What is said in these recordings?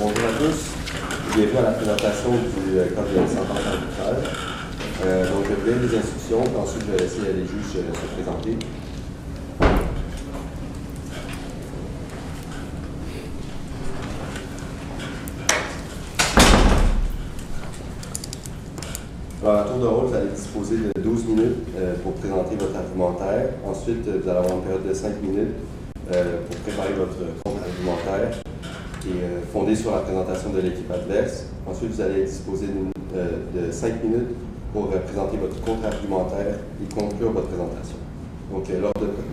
Bonjour à tous, bienvenue à la présentation du code de sentence arbitrale. Donc je vais vous donner des instructions, puis ensuite je vais laisser les juges se présenter. Alors, à tour de rôle, vous allez disposer de 12 minutes pour présenter votre argumentaire. Ensuite, vous allez avoir une période de 5 minutes pour préparer votre contre-argumentaire qui est fondé sur la présentation de l'équipe adverse. Ensuite, vous allez disposer de 5 minutes pour présenter votre contre-argumentaire et conclure votre présentation. Donc,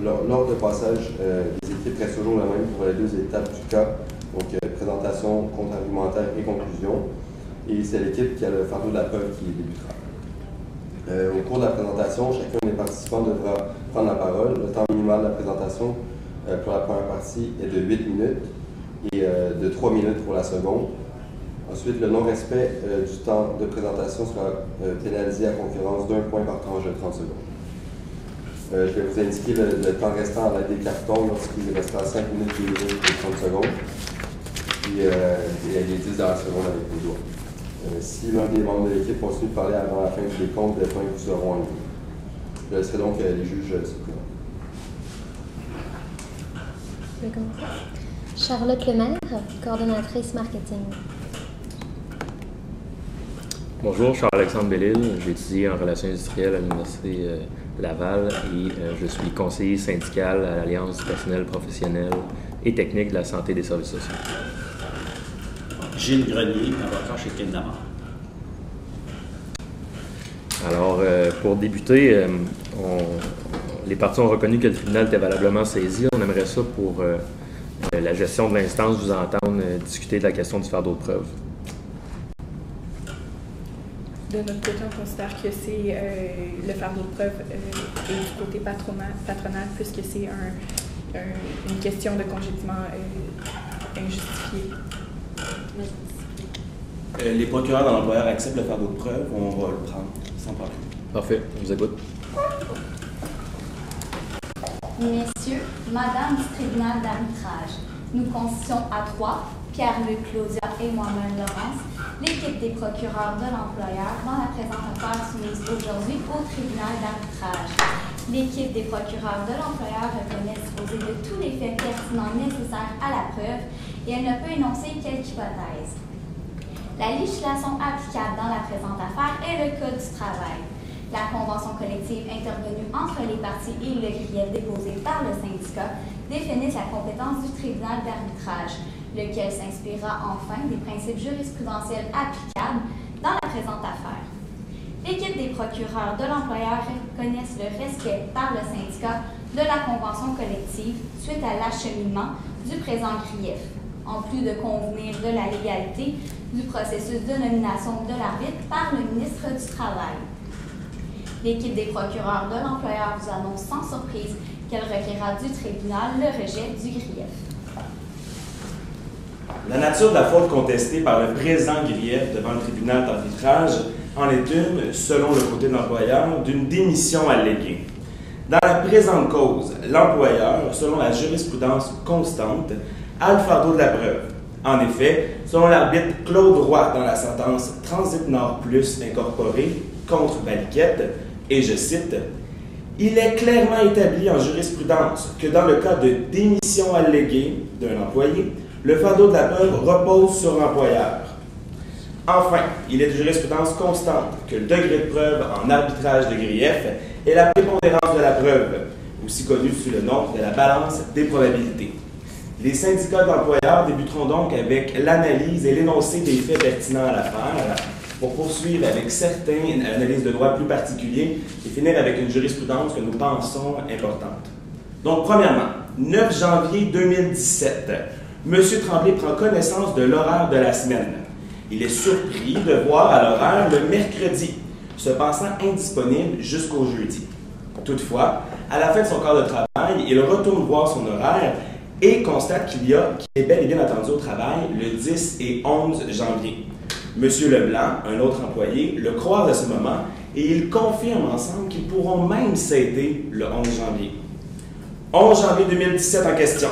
lors de passage, les équipes restent toujours la même pour les deux étapes du cas. Donc, présentation, contre-argumentaire et conclusion. Et c'est l'équipe qui a le fardeau de la preuve qui débutera. Au cours de la présentation, chacun des participants devra prendre la parole. Le temps minimal de la présentation pour la première partie est de 8 minutes et de 3 minutes pour la seconde. Ensuite, le non-respect du temps de présentation sera pénalisé à concurrence d'un point par tranche de 30 secondes. Je vais vous indiquer le temps restant à l'aide des cartons lorsqu'il restera 5 minutes, 2 minutes et 30 secondes. Puis les 10 dans la seconde avec les doigts. Si l'un des membres de l'équipe continue de parler avant la fin du décompte, les points vous seront enlevés. Je laisserai donc les juges se présenter. Charlotte Lemaire, coordonnatrice marketing. Bonjour, je suis Alexandre Bellil. J'ai étudié en relations industrielles à l'Université Laval et je suis conseiller syndical à l'Alliance du personnel professionnel et technique de la santé et des services sociaux. Gilles Grenier, avocat chez Kendama. Alors, pour débuter, les parties ont reconnu que le tribunal était valablement saisi. On aimerait ça pour la gestion de l'instance, vous entendre discuter de la question du fardeau de preuve. De notre côté, on considère que c'est le fardeau de preuve est du côté patronal puisque c'est une question de congédiement injustifié. Les procureurs de l'employeur acceptent le fardeau de preuve, on va le prendre sans problème. Parfait, je vous écoute. Messieurs, Madame du tribunal d'arbitrage, nous constituons à 3, Pierre-Luc, Claudia et moi-même Laurence, l'équipe des procureurs de l'employeur dans la présente affaire soumise aujourd'hui au tribunal d'arbitrage. L'équipe des procureurs de l'employeur reconnaît disposer de tous les faits pertinents nécessaires à la preuve et elle ne peut énoncer quelque hypothèse. La législation applicable dans la présente affaire est le Code du travail. La convention collective intervenue entre les parties et le grief déposé par le syndicat définissent la compétence du tribunal d'arbitrage, lequel s'inspirera enfin des principes jurisprudentiels applicables dans la présente affaire. L'équipe des procureurs de l'employeur reconnaissent le respect par le syndicat de la convention collective suite à l'acheminement du présent grief, en plus de convenir de la légalité du processus de nomination de l'arbitre par le ministre du Travail. L'équipe des procureurs de l'employeur vous annonce sans surprise qu'elle requérera du tribunal le rejet du grief. La nature de la faute contestée par le présent grief devant le tribunal d'arbitrage en est une, selon le côté de l'employeur, d'une démission alléguée. Dans la présente cause, l'employeur, selon la jurisprudence constante, a le fardeau de la preuve. En effet, selon l'arbitre Claude Roy dans la sentence Transit Nord Plus incorporée contre Baliquette, et je cite, « Il est clairement établi en jurisprudence que dans le cas de démission alléguée d'un employé, le fardeau de la preuve repose sur l'employeur. Enfin, il est de jurisprudence constante que le degré de preuve en arbitrage de grief est la prépondérance de la preuve, aussi connue sous le nom de la balance des probabilités. Les syndicats d'employeurs débuteront donc avec l'analyse et l'énoncé des faits pertinents à l'affaire, pour poursuivre avec certaines analyses de droit plus particuliers et finir avec une jurisprudence que nous pensons importante. Donc, premièrement, 9 janvier 2017, M. Tremblay prend connaissance de l'horaire de la semaine. Il est surpris de voir à l'horaire le mercredi, se pensant indisponible jusqu'au jeudi. Toutefois, à la fin de son quart de travail, il retourne voir son horaire et constate qu'il est bel et bien attendu au travail le 10 et 11 janvier. M. Leblanc, un autre employé, le croise à ce moment et ils confirment ensemble qu'ils pourront même s'aider le 11 janvier. 11 janvier 2017 en question.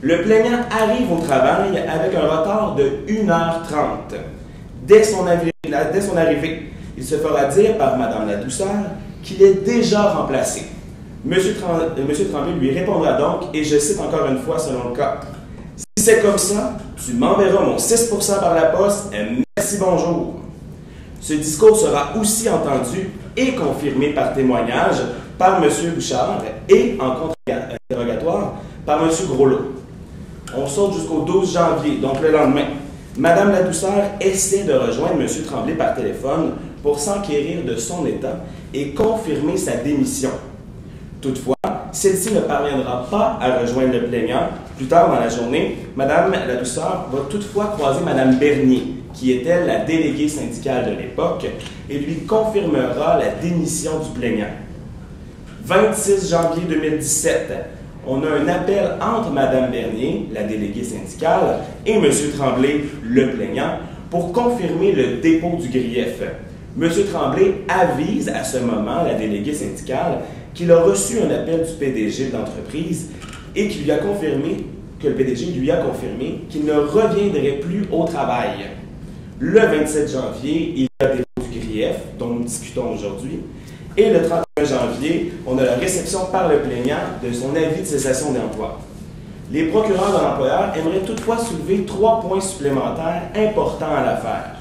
Le plaignant arrive au travail avec un retard de 1h30. Dès son arrivée, il se fera dire par Mme Ladouceur qu'il est déjà remplacé. M. Tremblay lui répondra donc, et je cite encore une fois selon le cas, « Si c'est comme ça, tu m'enverras mon 6% par la poste, et merci bonjour. » Ce discours sera aussi entendu et confirmé par témoignage par M. Bouchard et en contre-interrogatoire par M. Groslot. On saute jusqu'au 12 janvier, donc le lendemain. Mme Ladouceur essaie de rejoindre M. Tremblay par téléphone pour s'enquérir de son état et confirmer sa démission. Toutefois, celle-ci ne parviendra pas à rejoindre le plaignant. Plus tard dans la journée, Mme Ladouceur va toutefois croiser Mme Bernier, qui était la déléguée syndicale de l'époque, et lui confirmera la démission du plaignant. 26 janvier 2017, on a un appel entre Mme Bernier, la déléguée syndicale, et M. Tremblay, le plaignant, pour confirmer le dépôt du grief. M. Tremblay avise à ce moment la déléguée syndicale qu'il a reçu un appel du PDG de l'entreprise et qu'il lui a confirmé, que le PDG lui a confirmé qu'il ne reviendrait plus au travail. Le 27 janvier, il y a le dépôt du grief, dont nous discutons aujourd'hui, et le 31 janvier, on a la réception par le plaignant de son avis de cessation d'emploi. Les procureurs de l'employeur aimeraient toutefois soulever 3 points supplémentaires importants à l'affaire.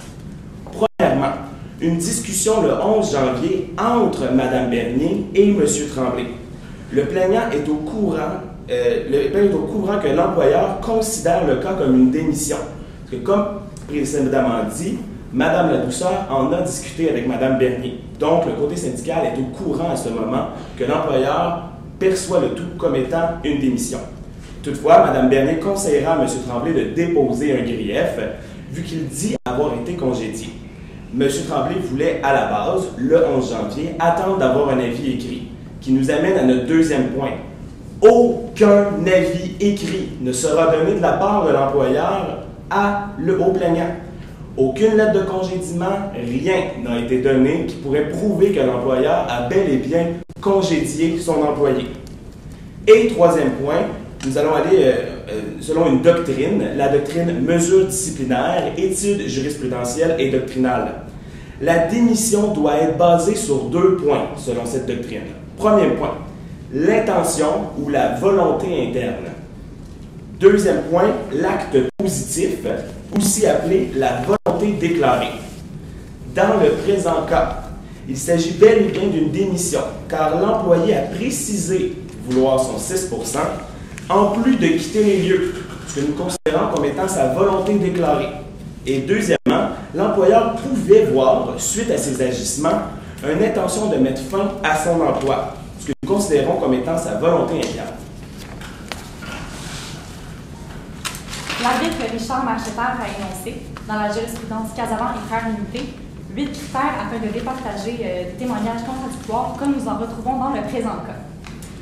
Premièrement, une discussion le 11 janvier entre Mme Bernier et M. Tremblay. Le plaignant est au courant que l'employeur considère le cas comme une démission. Parce que comme précédemment dit, Mme Ladouceur en a discuté avec Mme Bernier. Donc, le côté syndical est au courant à ce moment que l'employeur perçoit le tout comme étant une démission. Toutefois, Mme Bernier conseillera à M. Tremblay de déposer un grief, vu qu'il dit avoir été congédié. M. Tremblay voulait, à la base, le 11 janvier, attendre d'avoir un avis écrit, qui nous amène à notre deuxième point. Aucun avis écrit ne sera donné de la part de l'employeur au plaignant. Aucune lettre de congédiement, rien n'a été donné qui pourrait prouver que l'employeur a bel et bien congédié son employé. Et troisième point, nous allons aller selon une doctrine, la doctrine mesures disciplinaires, études jurisprudentielles et doctrinales. La démission doit être basée sur 2 points selon cette doctrine. Premier point, l'intention ou la volonté interne. Deuxième point, l'acte positif, aussi appelé la volonté déclarée. Dans le présent cas, il s'agit bel et bien d'une démission, car l'employé a précisé vouloir son 6%, en plus de quitter les lieux, ce que nous considérons comme étant sa volonté déclarée. Et deuxièmement, l'employeur pouvait voir, suite à ses agissements, une intention de mettre fin à son emploi, ce que nous considérons comme étant sa volonté interne. L'arbitre Richard Marcheterre a énoncé, dans la jurisprudence Casavant et Frères Limités, 8 critères afin de départager des témoignages contradictoires comme nous en retrouvons dans le présent cas.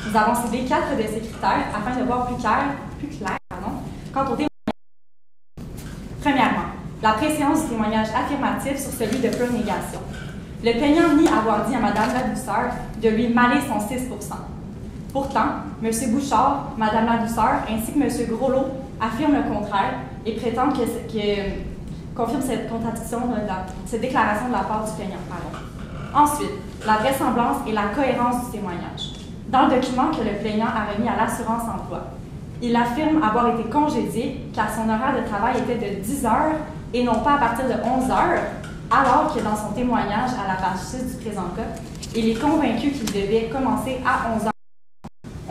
Nous avons ciblé 4 de ces critères afin de voir plus clair quant au témoignage. Premièrement, la préséance du témoignage affirmatif sur celui de pure négation. Le plaignant nie avoir dit à Mme Ladouceur de lui maler son 6%. Pourtant, M. Bouchard, Mme Ladouceur ainsi que M. Groslot affirment le contraire et prétendent confirment cette contradiction, cette déclaration de la part du plaignant. Ensuite, la vraisemblance et la cohérence du témoignage. Dans le document que le plaignant a remis à l'assurance emploi, il affirme avoir été congédié car son horaire de travail était de 10 heures et non pas à partir de 11 heures, alors que dans son témoignage à la page 6 du présent cas, il est convaincu qu'il devait commencer à 11 heures.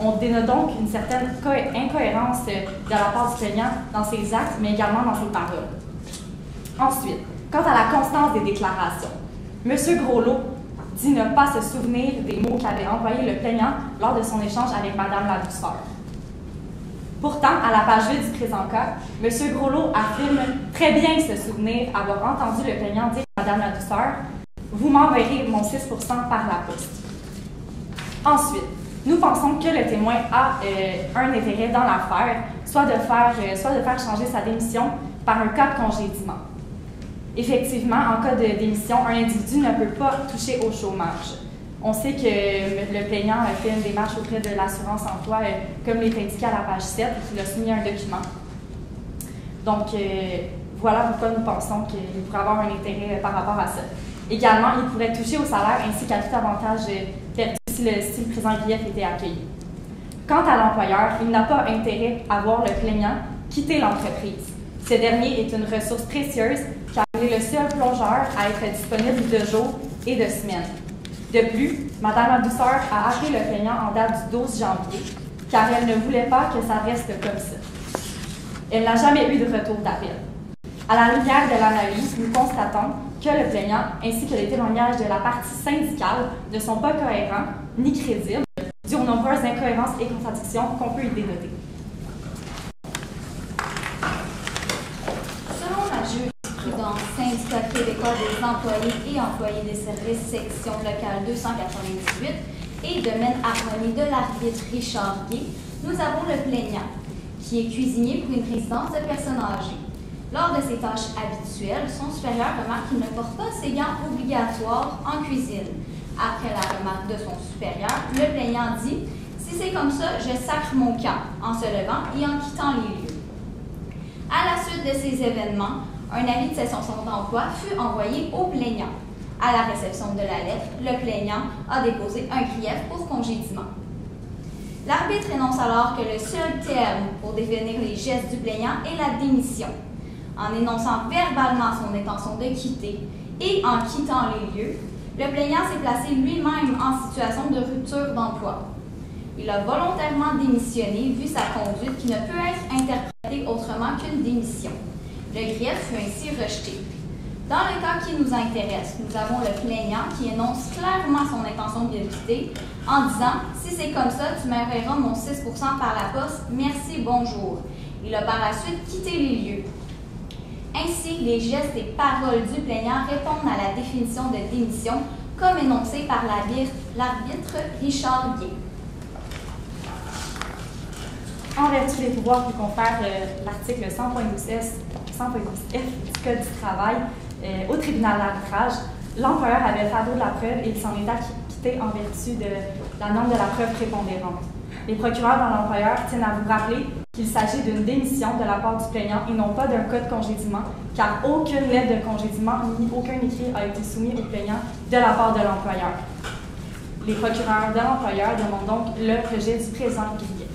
On dénote donc une certaine incohérence de la part du plaignant dans ses actes, mais également dans ses paroles. Ensuite, Quant à la constance des déclarations, M. Groslot dit ne pas se souvenir des mots qu'avait envoyés le plaignant lors de son échange avec Mme Ladouceur. Pourtant, à la page 8 du présent cas, M. Groslot affirme très bien se souvenir avoir entendu le plaignant dire à Mme Ladouceur « Vous m'enverrez mon 6 % par la poste ». Ensuite, nous pensons que le témoin a un intérêt dans l'affaire, soit de faire changer sa démission par un cas de congédiement. Effectivement, en cas de démission, un individu ne peut pas toucher au chômage. On sait que le plaignant a fait une démarche auprès de l'assurance-emploi, comme l'est indiqué à la page 7, et qu'il a soumis un document. Donc, voilà pourquoi nous pensons qu'il pourrait avoir un intérêt par rapport à ça. Également, il pourrait toucher au salaire ainsi qu'à tout avantage perdu si le présent grief était accueilli. Quant à l'employeur, il n'a pas intérêt à voir le plaignant quitter l'entreprise. Ce dernier est une ressource précieuse car il est le seul plongeur à être disponible de jour et de semaine. De plus, Mme Ladouceur a appelé le plaignant en date du 12 janvier car elle ne voulait pas que ça reste comme ça. Elle n'a jamais eu de retour d'appel. À la lumière de l'analyse, nous constatons que le plaignant ainsi que les témoignages de la partie syndicale ne sont pas cohérents ni crédibles dû aux nombreuses incohérences et contradictions qu'on peut y dénoter. Selon la jurisprudence Syndicat québécois des employés et employés des services, section locale 298 et domaine harmonie de l'arbitre Richard Gay, nous avons le plaignant, qui est cuisinier pour une résidence de personnes âgées. Lors de ses tâches habituelles, son supérieur remarque qu'il ne porte pas ses gants obligatoires en cuisine. Après la remarque de son supérieur, le plaignant dit « Si c'est comme ça, je sacre mon camp » en se levant et en quittant les lieux. À la suite de ces événements, un avis de cessation d'emploi fut envoyé au plaignant. À la réception de la lettre, le plaignant a déposé un grief pour congédiement. L'arbitre énonce alors que le seul terme pour définir les gestes du plaignant est la démission. En énonçant verbalement son intention de quitter et en quittant les lieux, le plaignant s'est placé lui-même en situation de rupture d'emploi. Il a volontairement démissionné vu sa conduite qui ne peut être interprétée autrement qu'une démission. Le grief fut ainsi rejeté. Dans le cas qui nous intéresse, nous avons le plaignant qui énonce clairement son intention de quitter en disant « Si c'est comme ça, tu m'enverras mon 6 % par la poste, merci, bonjour ». Il a par la suite quitté les lieux. Ainsi, les gestes et paroles du plaignant répondent à la définition de démission comme énoncée par l'arbitre Richard Gay. En vertu des pouvoirs qui confèrent l'article 100.12F du Code du travail au tribunal d'arbitrage, l'employeur avait le fardeau de la preuve et il s'en est acquitté en vertu de la norme de la preuve prépondérante. Les procureurs dans l'employeur tiennent à vous rappeler qu'il s'agit d'une démission de la part du plaignant et non pas d'un cas de congédiement, car aucune lettre de congédiement ni aucun écrit a été soumis au plaignant de la part de l'employeur. Les procureurs de l'employeur demandent donc le rejet du présent grief.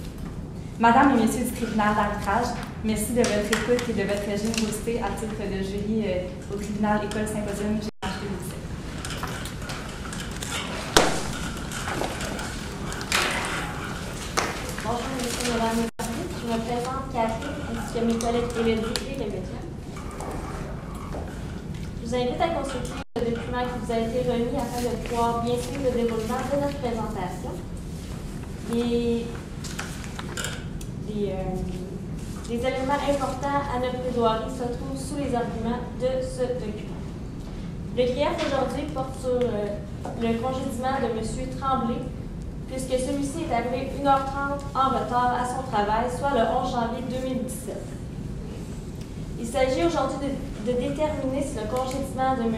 Madame et Messieurs du tribunal d'arbitrage, merci de votre écoute et de votre générosité à titre de jury au tribunal École Symposium GH 2017. Bonjour, messieurs, mesdames et messieurs. Je me présente Catherine, ainsi que mes collègues Élodie et les médias. Je vous invite à consulter le document qui vous a été remis afin de pouvoir bien suivre le déroulement de notre présentation. Les éléments importants à notre plaidoirie se trouvent sous les arguments de ce document. Le grief aujourd'hui porte sur le congédiement de M. Tremblay, puisque celui-ci est arrivé 1h30 en retard à son travail, soit le 11 janvier 2017. Il s'agit aujourd'hui de déterminer si le congédiement de M.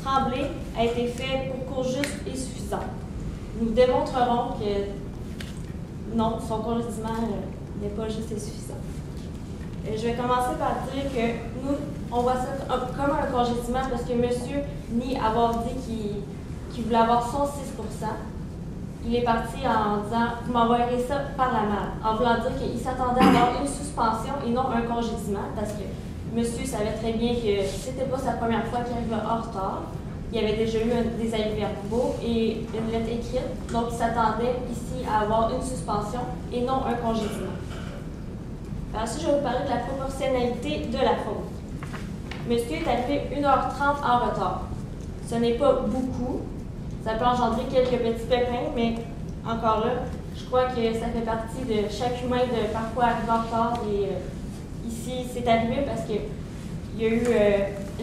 Tremblay a été fait pour cause juste et suffisante. Nous démontrerons que non, son congédiement n'est pas juste et suffisant. Je vais commencer par dire que nous, on voit ça comme un congédiement parce que monsieur nie avoir dit qu'il voulait avoir son 6 %. Il est parti en disant « Vous m'envoyerez ça par la malle », en voulant dire qu'il s'attendait à avoir une suspension et non un congédiement parce que monsieur savait très bien que c'était pas sa première fois qu'il arrivait en retard. Il y avait déjà eu des avis-verbaux et une lettre écrite, donc il s'attendait ici à avoir une suspension et non un congédiement. Ensuite, je vais vous parler de la proportionnalité de la faute. Monsieur est arrivé 1h30 en retard. Ce n'est pas beaucoup. Ça peut engendrer quelques petits pépins, mais encore là, je crois que ça fait partie de chaque humain de parfois arriver en retard. Et ici, c'est arrivé parce que il y a eu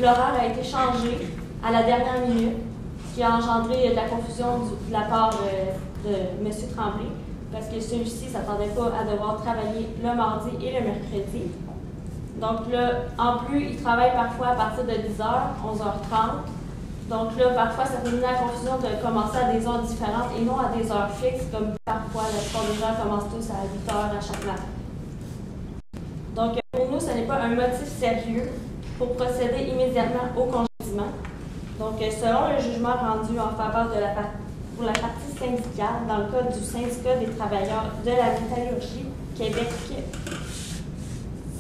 l'horaire a été changé à la dernière minute, ce qui a engendré de la confusion de la part de M. Tremblay, parce que celui-ci ne s'attendait pas à devoir travailler le mardi et le mercredi. Donc là, en plus, il travaille parfois à partir de 10h, 11h30. Donc là, parfois, ça peut mener à la confusion de commencer à des heures différentes et non à des heures fixes, comme parfois la plupart des gens commencent tous à 8h à chaque matin. Donc pour nous, ce n'est pas un motif sérieux pour procéder immédiatement au congédiement. Donc selon le jugement rendu en faveur de pour la partie syndicale, dans le cadre du syndicat des travailleurs de la métallurgie Québec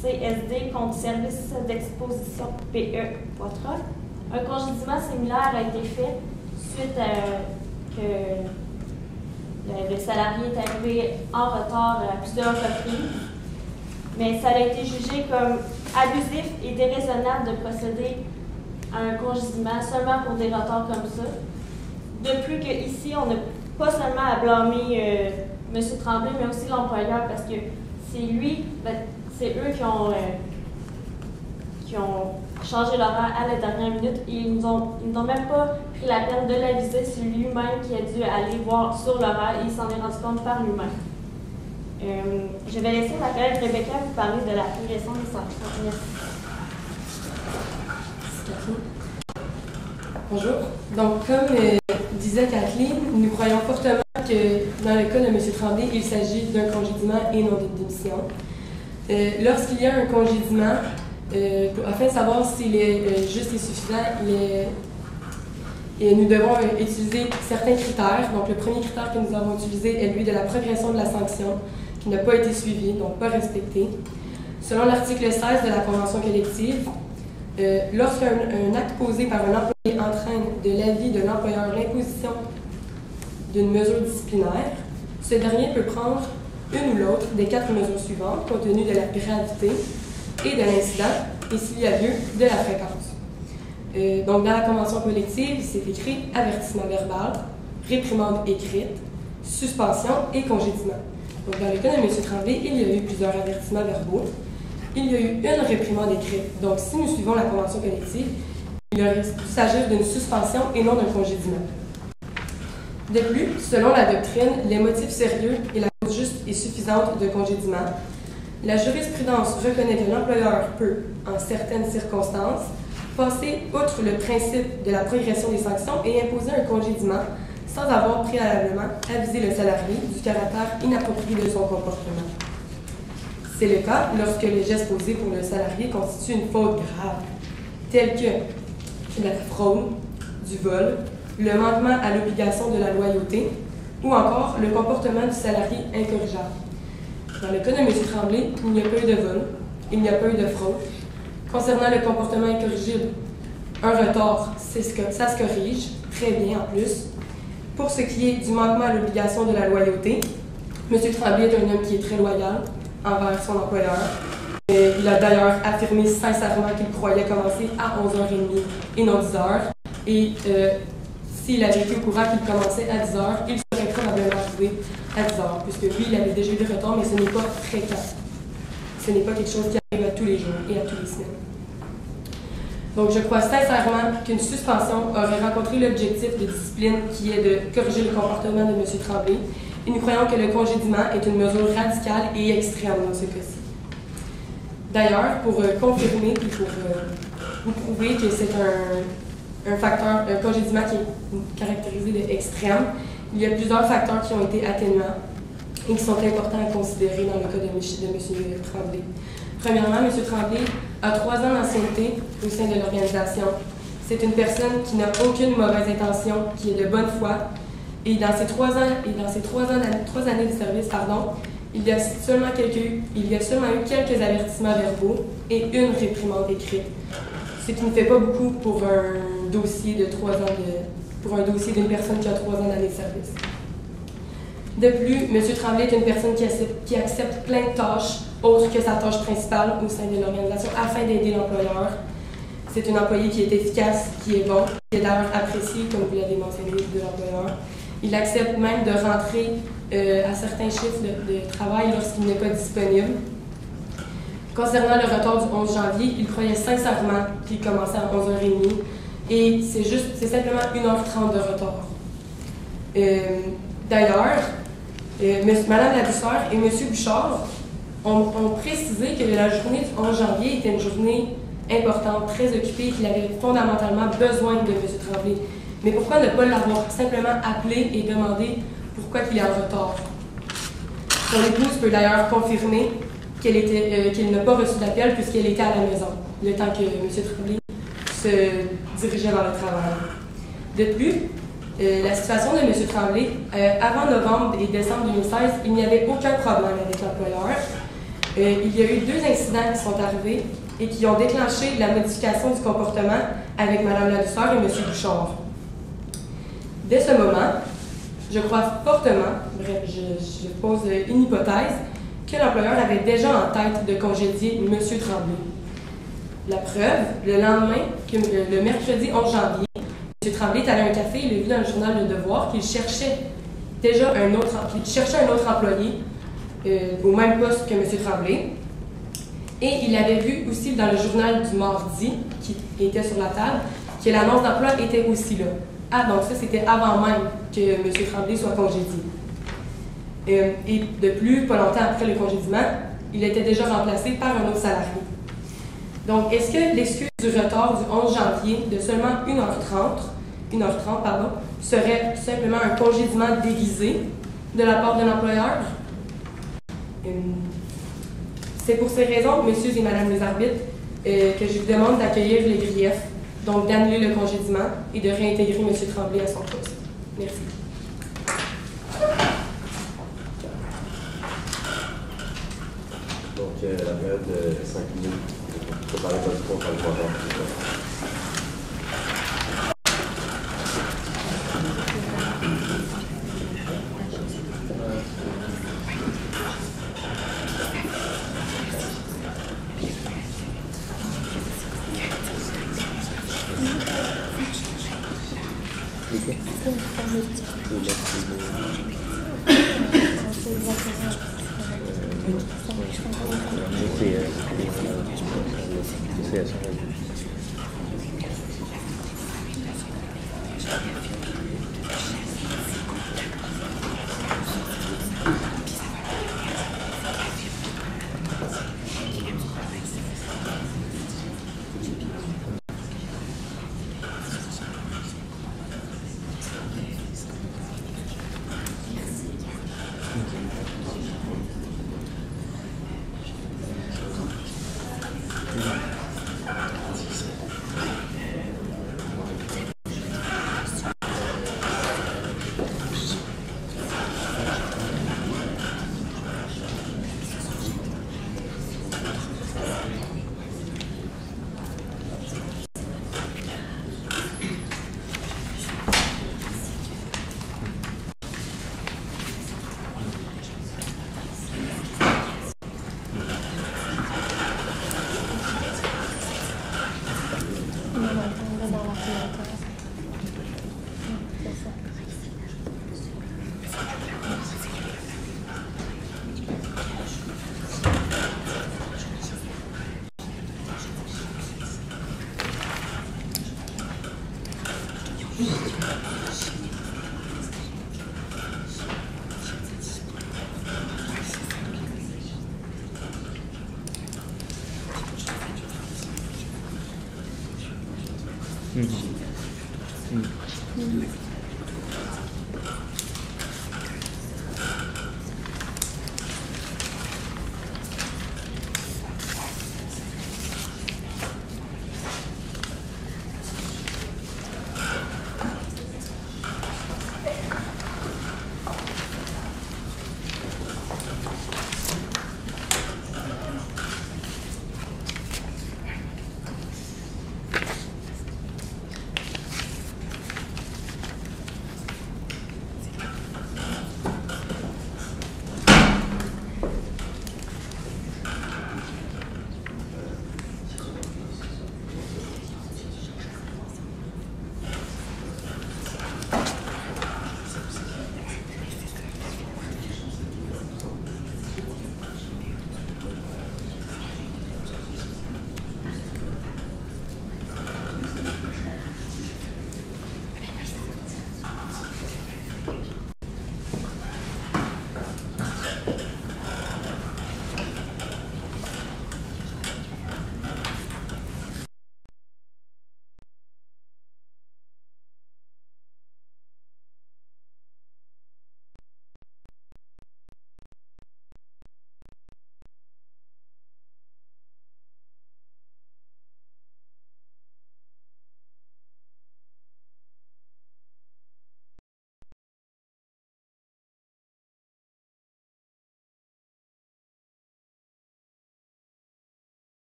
CSD contre service d'exposition PE Poitras, un congédiement similaire a été fait suite à que le salarié est arrivé en retard à plusieurs reprises, mais ça a été jugé comme abusif et déraisonnable de procéder à un congédiement seulement pour des retards comme ça. De plus qu'ici, on n'a pas seulement à blâmer M. Tremblay, mais aussi l'employeur, parce que c'est lui, c'est eux qui ont changé l'horaire à la dernière minute et ils n'ont même pas pris la peine de l'aviser. C'est lui-même qui a dû aller voir sur l'horaire et il s'en est rendu compte par lui-même. Je vais laisser ma collègue Rebecca vous parler de la progression des sanctions. Merci. Bonjour. Donc, comme disait Kathleen, nous croyons fortement que dans le cas de M. Tremblay, il s'agit d'un congédiement et non d'une démission. Lorsqu'il y a un congédiement, afin de savoir s'il est juste et suffisant, nous devons utiliser certains critères. Donc, le premier critère que nous avons utilisé est lui de la progression de la sanction, qui n'a pas été suivie, donc pas respectée. Selon l'article 16 de la Convention collective, lorsqu'un acte posé par un employé entraîne de l'avis de l'employeur l'imposition d'une mesure disciplinaire, ce dernier peut prendre une ou l'autre des 4 mesures suivantes, compte tenu de la gravité et de l'incident, et s'il y a lieu, de la fréquence. Donc, dans la Convention collective, c'est écrit avertissement verbal, réprimande écrite, suspension et congédiement. Donc, dans le cas de M. Tremblay, il y a eu plusieurs avertissements verbaux. Il y a eu une réprimande écrite. Donc, si nous suivons la Convention collective, il aurait dû s'agir d'une suspension et non d'un congédiement. De plus, selon la doctrine, les motifs sérieux et la cause juste et suffisante de congédiement, la jurisprudence reconnaît que l'employeur peut, en certaines circonstances, passer outre le principe de la progression des sanctions et imposer un congédiement sans avoir préalablement avisé le salarié du caractère inapproprié de son comportement. C'est le cas lorsque les gestes posés pour le salarié constituent une faute grave, telle que la fraude, du vol, le manquement à l'obligation de la loyauté ou encore le comportement du salarié incorrigeable. Dans le cas de M. Tremblay, il n'y a pas eu de vol, il n'y a pas eu de fraude. Concernant le comportement incorrigible, un retard, ça se corrige, très bien en plus. Pour ce qui est du manquement à l'obligation de la loyauté, M. Tremblay est un homme qui est très loyal envers son employeur. Il a d'ailleurs affirmé sincèrement qu'il croyait commencer à 11h30 et non 10h. Et s'il avait été au courant qu'il commençait à 10h, il serait probablement arrivé à 10h, puisque lui, il avait déjà eu des retards, mais ce n'est pas fréquent. Ce n'est pas quelque chose qui arrive à tous les jours et à tous les semaines. Donc, je crois sincèrement qu'une suspension aurait rencontré l'objectif de discipline qui est de corriger le comportement de M. Tremblay. Et nous croyons que le congédiement est une mesure radicale et extrême dans ce cas-ci. D'ailleurs, pour confirmer et pour vous prouver que c'est un congédiement qui est caractérisé d'extrême, il y a plusieurs facteurs qui ont été atténuants et qui sont importants à considérer dans le cas de M. Tremblay. Premièrement, M. Tremblay a 3 ans d'ancienneté au sein de l'organisation. C'est une personne qui n'a aucune mauvaise intention, qui est de bonne foi. Et dans ces 3 années de service, il y a seulement eu quelques avertissements verbaux et une réprimande écrite. Ce qui ne fait pas beaucoup pour un dossier de 3 ans pour un dossier d'une personne qui a 3 ans d'année de service. De plus, M. Tremblay est une personne qui accepte plein de tâches autres que sa tâche principale au sein de l'organisation afin d'aider l'employeur. C'est une employée qui est efficace, qui est bon, qui est d'ailleurs appréciée, comme vous l'avez mentionné, de l'employeur. Il accepte même de rentrer à certains chiffres de travail lorsqu'il n'est pas disponible. Concernant le retard du 11 janvier, il croyait sincèrement qu'il commençait à 11h30 et c'est simplement 1h30 de retard. D'ailleurs, Mme Ladouceur et M. Bouchard ont précisé que la journée du 11 janvier était une journée importante, très occupée, qu'il avait fondamentalement besoin de M. Tremblay. Mais pourquoi ne pas l'avoir simplement appelé et demandé pourquoi il est en retard? Son épouse peut d'ailleurs confirmer qu'elle n'a pas reçu d'appel puisqu'elle était à la maison, le temps que M. Tremblay se dirigeait vers le travail. De plus, la situation de M. Tremblay, avant novembre et décembre 2016, il n'y avait aucun problème avec l'employeur. Il y a eu 2 incidents qui sont arrivés et qui ont déclenché la modification du comportement avec Mme Ladouceur et M. Bouchard. Dès ce moment, je crois fortement, bref, je pose une hypothèse, que l'employeur avait déjà en tête de congédier M. Tremblay. La preuve, le lendemain, le mercredi 11 janvier, M. Tremblay est allé à un café, il a vu dans le journal Le Devoir qu'il cherchait déjà un autre employé au même poste que M. Tremblay. Et il avait vu aussi dans le journal du mardi, qui était sur la table, que l'annonce d'emploi était aussi là. Ah, donc ça, c'était avant même que M. Tremblay soit congédié. Et de plus, pas longtemps après le congédiement, il était déjà remplacé par un autre salarié. Donc, est-ce que l'excuse du retard du 11 janvier de seulement 1h30 serait simplement un congédiement déguisé de la part de l'employeur? C'est pour ces raisons, messieurs et madame les arbitres, que je vous demande d'accueillir les griefs, donc d'annuler le congédiement et de réintégrer M. Tremblay à son poste. Merci. Donc, la période de 5 minutes pour préparer votre compte à l'important.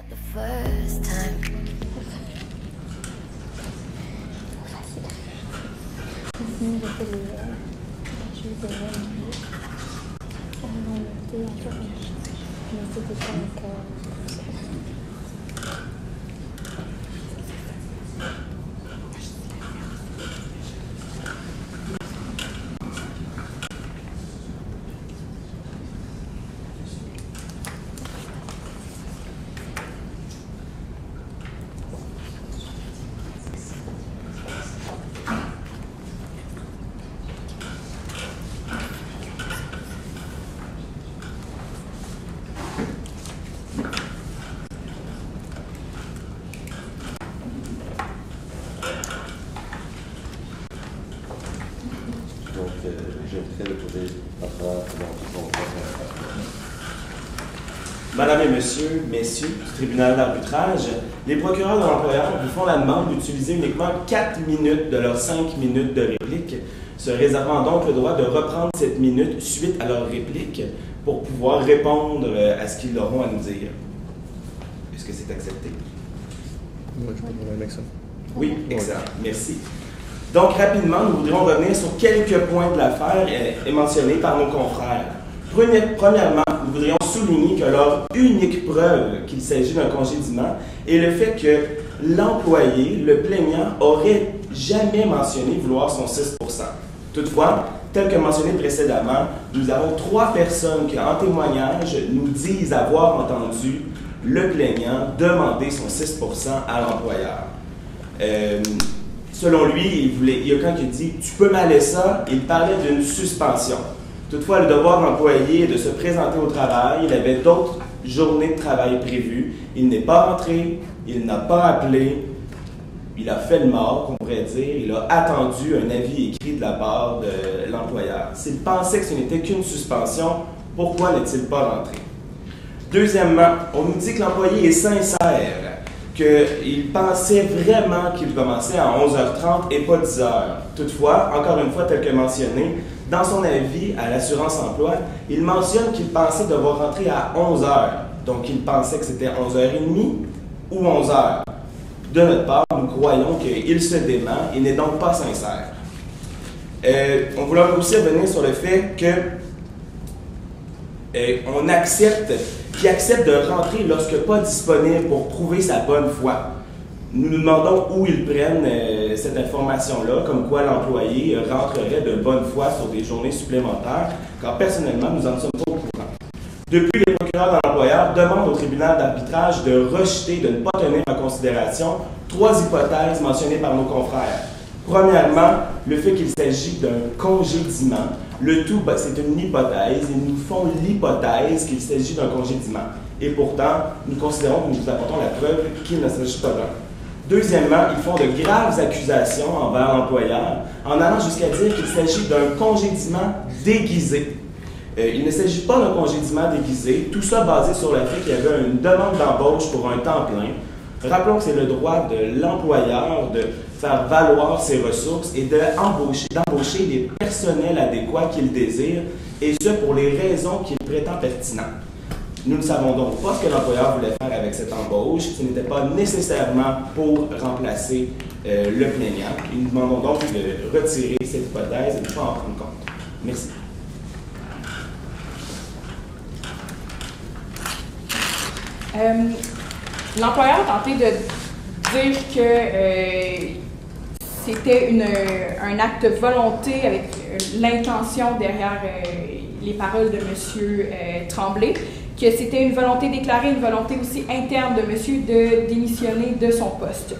the first time. Sinon, j'ai fait les choses de l'année. On a été à faire une chose. Mais c'était pas encore. Madame et messieurs du tribunal d'arbitrage, les procureurs de l'employeur vous font la demande d'utiliser uniquement 4 minutes de leurs 5 minutes de réplique, se réservant donc le droit de reprendre cette minute suite à leur réplique pour pouvoir répondre à ce qu'ils auront à nous dire. Est-ce que c'est accepté? Oui, je peux problème avec ça. Oui, excellent. Merci. Donc, rapidement, nous voudrions revenir sur quelques points de l'affaire mentionnés par nos confrères. Premièrement, nous voudrions souligner que leur unique preuve qu'il s'agit d'un congédiement est le fait que l'employé, le plaignant, aurait jamais mentionné vouloir son 6 %. Toutefois, tel que mentionné précédemment, nous avons 3 personnes qui, en témoignage, nous disent avoir entendu le plaignant demander son 6 % à l'employeur. Selon lui, il y a quelqu'un qui dit « tu peux m'aller ça », il parlait d'une suspension. Toutefois, le devoir de l'employé est de se présenter au travail. Il avait d'autres journées de travail prévues. Il n'est pas rentré, il n'a pas appelé, il a fait le mort, qu'on pourrait dire. Il a attendu un avis écrit de la part de l'employeur. S'il pensait que ce n'était qu'une suspension, pourquoi n'est-il pas rentré? Deuxièmement, on nous dit que l'employé est sincère, qu'il pensait vraiment qu'il commençait à 11h30 et pas 10h. Toutefois, encore une fois, tel que mentionné, dans son avis à l'assurance emploi, il mentionne qu'il pensait devoir rentrer à 11h. Donc, il pensait que c'était 11h30 ou 11h. De notre part, nous croyons qu'il se dément et n'est donc pas sincère. On voulait aussi revenir sur le fait que qu'il accepte de rentrer lorsque pas disponible pour prouver sa bonne foi. Nous nous demandons où ils prennent cette information-là, comme quoi l'employé rentrerait de bonne foi sur des journées supplémentaires, car personnellement, nous en sommes pas au courant. Depuis, les procureurs de l'employeur demandent au tribunal d'arbitrage de rejeter, de ne pas tenir en considération 3 hypothèses mentionnées par nos confrères. Premièrement, le fait qu'il s'agit d'un congédiement. Le tout, c'est une hypothèse, et nous font l'hypothèse qu'il s'agit d'un congédiement. Et pourtant, nous considérons que nous vous apportons la preuve qu'il ne s'agit pas d'un. Deuxièmement, ils font de graves accusations envers l'employeur en allant jusqu'à dire qu'il s'agit d'un congédiement déguisé. Il ne s'agit pas d'un congédiement déguisé, tout ça basé sur le fait qu'il y avait une demande d'embauche pour un temps plein. Rappelons que c'est le droit de l'employeur de faire valoir ses ressources et d'embaucher les personnels adéquats qu'il désire, et ce pour les raisons qu'il prétend pertinentes. Nous ne savons donc pas ce que l'employeur voulait faire avec cette embauche. Ce n'était pas nécessairement pour remplacer le plaignant. Et nous demandons donc de retirer cette hypothèse et de ne pas en prendre compte. Merci. L'employeur a tenté de dire que c'était un acte de volonté avec l'intention derrière les paroles de M. Tremblay, que c'était une volonté déclarée, une volonté aussi interne de monsieur de démissionner de son poste.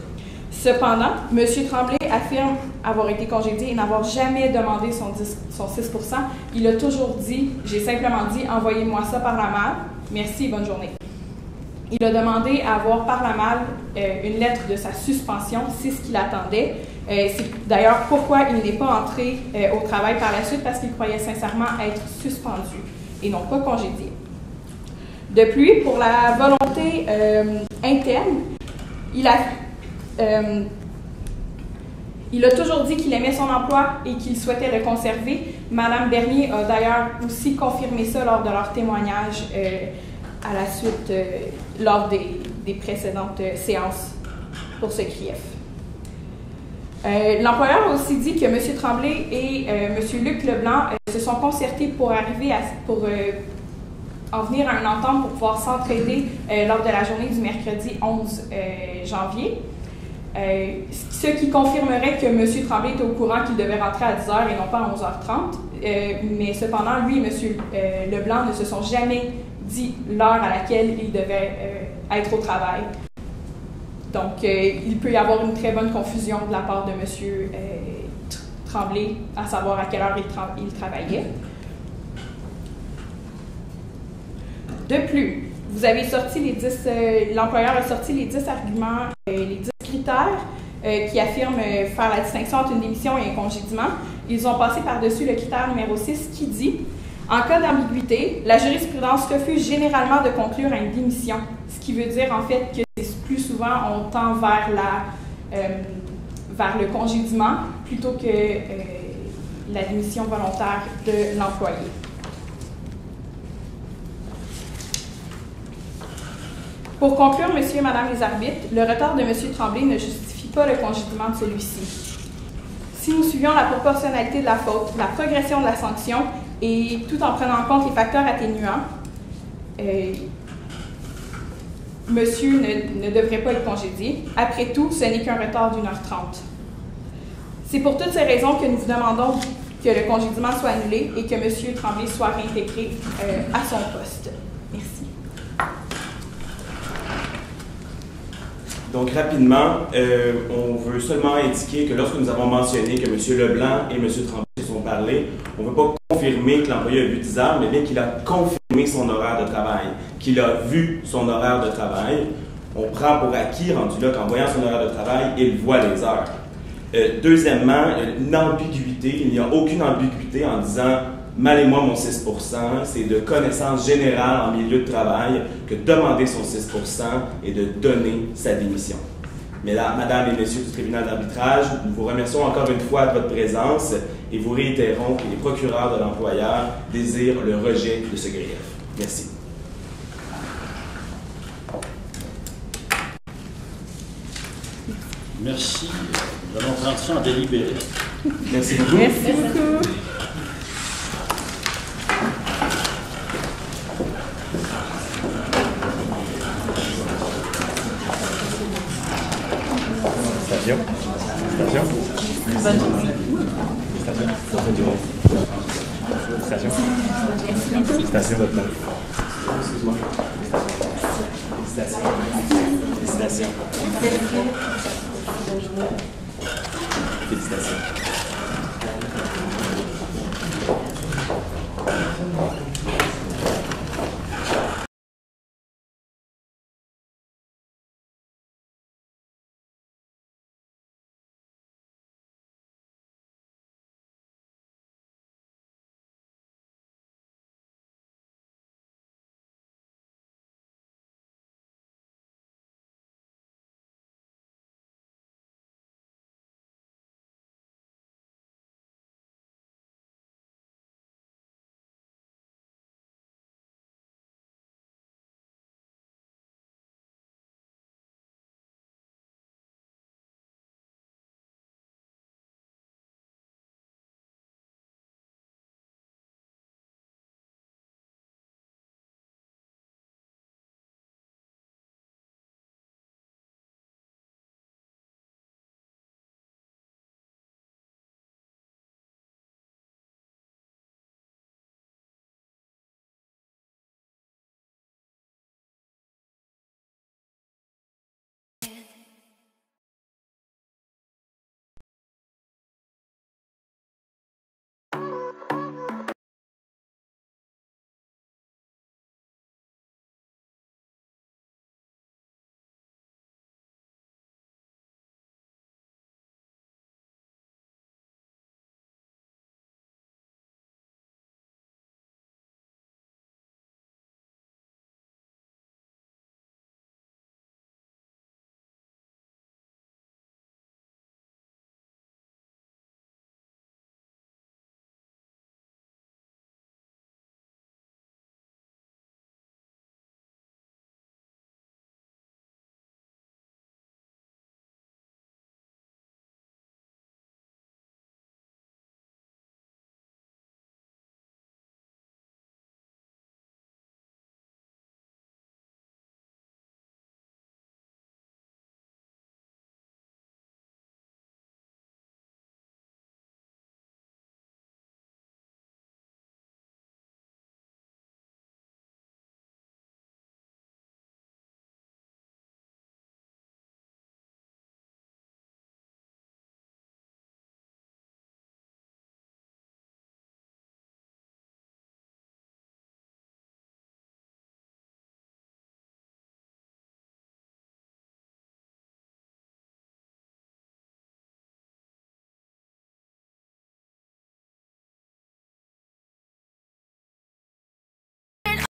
Cependant, M. Tremblay affirme avoir été congédié et n'avoir jamais demandé son 6 %. Il a toujours dit, j'ai simplement dit, envoyez-moi ça par la malle, merci, bonne journée. Il a demandé à avoir par la malle une lettre de sa suspension, c'est ce qu'il attendait. C'est d'ailleurs pourquoi il n'est pas entré au travail par la suite, parce qu'il croyait sincèrement être suspendu et non pas congédié. De plus, pour la volonté interne, il a toujours dit qu'il aimait son emploi et qu'il souhaitait le conserver. Madame Bernier a d'ailleurs aussi confirmé ça lors de leur témoignage à la suite, lors des précédentes séances pour ce grief. L'employeur a aussi dit que M. Tremblay et M. Luc Leblanc se sont concertés pour arriver pour en venir à une entente pour pouvoir s'entraider lors de la journée du mercredi 11 janvier. Ce qui confirmerait que M. Tremblay était au courant qu'il devait rentrer à 10h et non pas à 11h30. Mais cependant, lui et M. Leblanc ne se sont jamais dit l'heure à laquelle il devait être au travail. Donc, il peut y avoir une très bonne confusion de la part de M. Tremblay, à savoir à quelle heure il travaillait. De plus, vous avez sorti les 10, l'employeur a sorti les 10 arguments, les 10 critères qui affirment faire la distinction entre une démission et un congédiement. Ils ont passé par-dessus le critère numéro 6 qui dit « En cas d'ambiguïté, la jurisprudence refuse généralement de conclure à une démission », ce qui veut dire en fait que plus souvent on tend vers le congédiement plutôt que la démission volontaire de l'employé. Pour conclure, Monsieur et Madame les arbitres, le retard de M. Tremblay ne justifie pas le congédiement de celui-ci. Si nous suivions la proportionnalité de la faute, la progression de la sanction et tout en prenant en compte les facteurs atténuants, Monsieur ne devrait pas être congédié. Après tout, ce n'est qu'un retard d'1h30. C'est pour toutes ces raisons que nous vous demandons que le congédiement soit annulé et que M. Tremblay soit réintégré à son poste. Merci. Donc, rapidement, on veut seulement indiquer que lorsque nous avons mentionné que M. Leblanc et M. Tremblay se sont parlé, on ne veut pas confirmer que l'employé a vu 10 heures, mais bien qu'il a confirmé son horaire de travail, qu'il a vu son horaire de travail. On prend pour acquis, rendu là, qu'en voyant son horaire de travail, il voit les heures. Deuxièmement, une ambiguïté. Il n'y a aucune ambiguïté en disant « mal et moi mon 6 %, c'est de connaissance générale en milieu de travail que demander son 6 % et de donner sa démission. Mesdames, Madame et Messieurs du tribunal d'arbitrage, nous vous remercions encore une fois de votre présence et vous réitérons que les procureurs de l'employeur désirent le rejet de ce grief. Merci. Merci. Nous allons entrer en délibéré. Merci beaucoup. Merci beaucoup. Station. Station. Bonne journée. Station. Station, votre nom. Excuse-moi. Félicitations. Félicitations. Félicitations.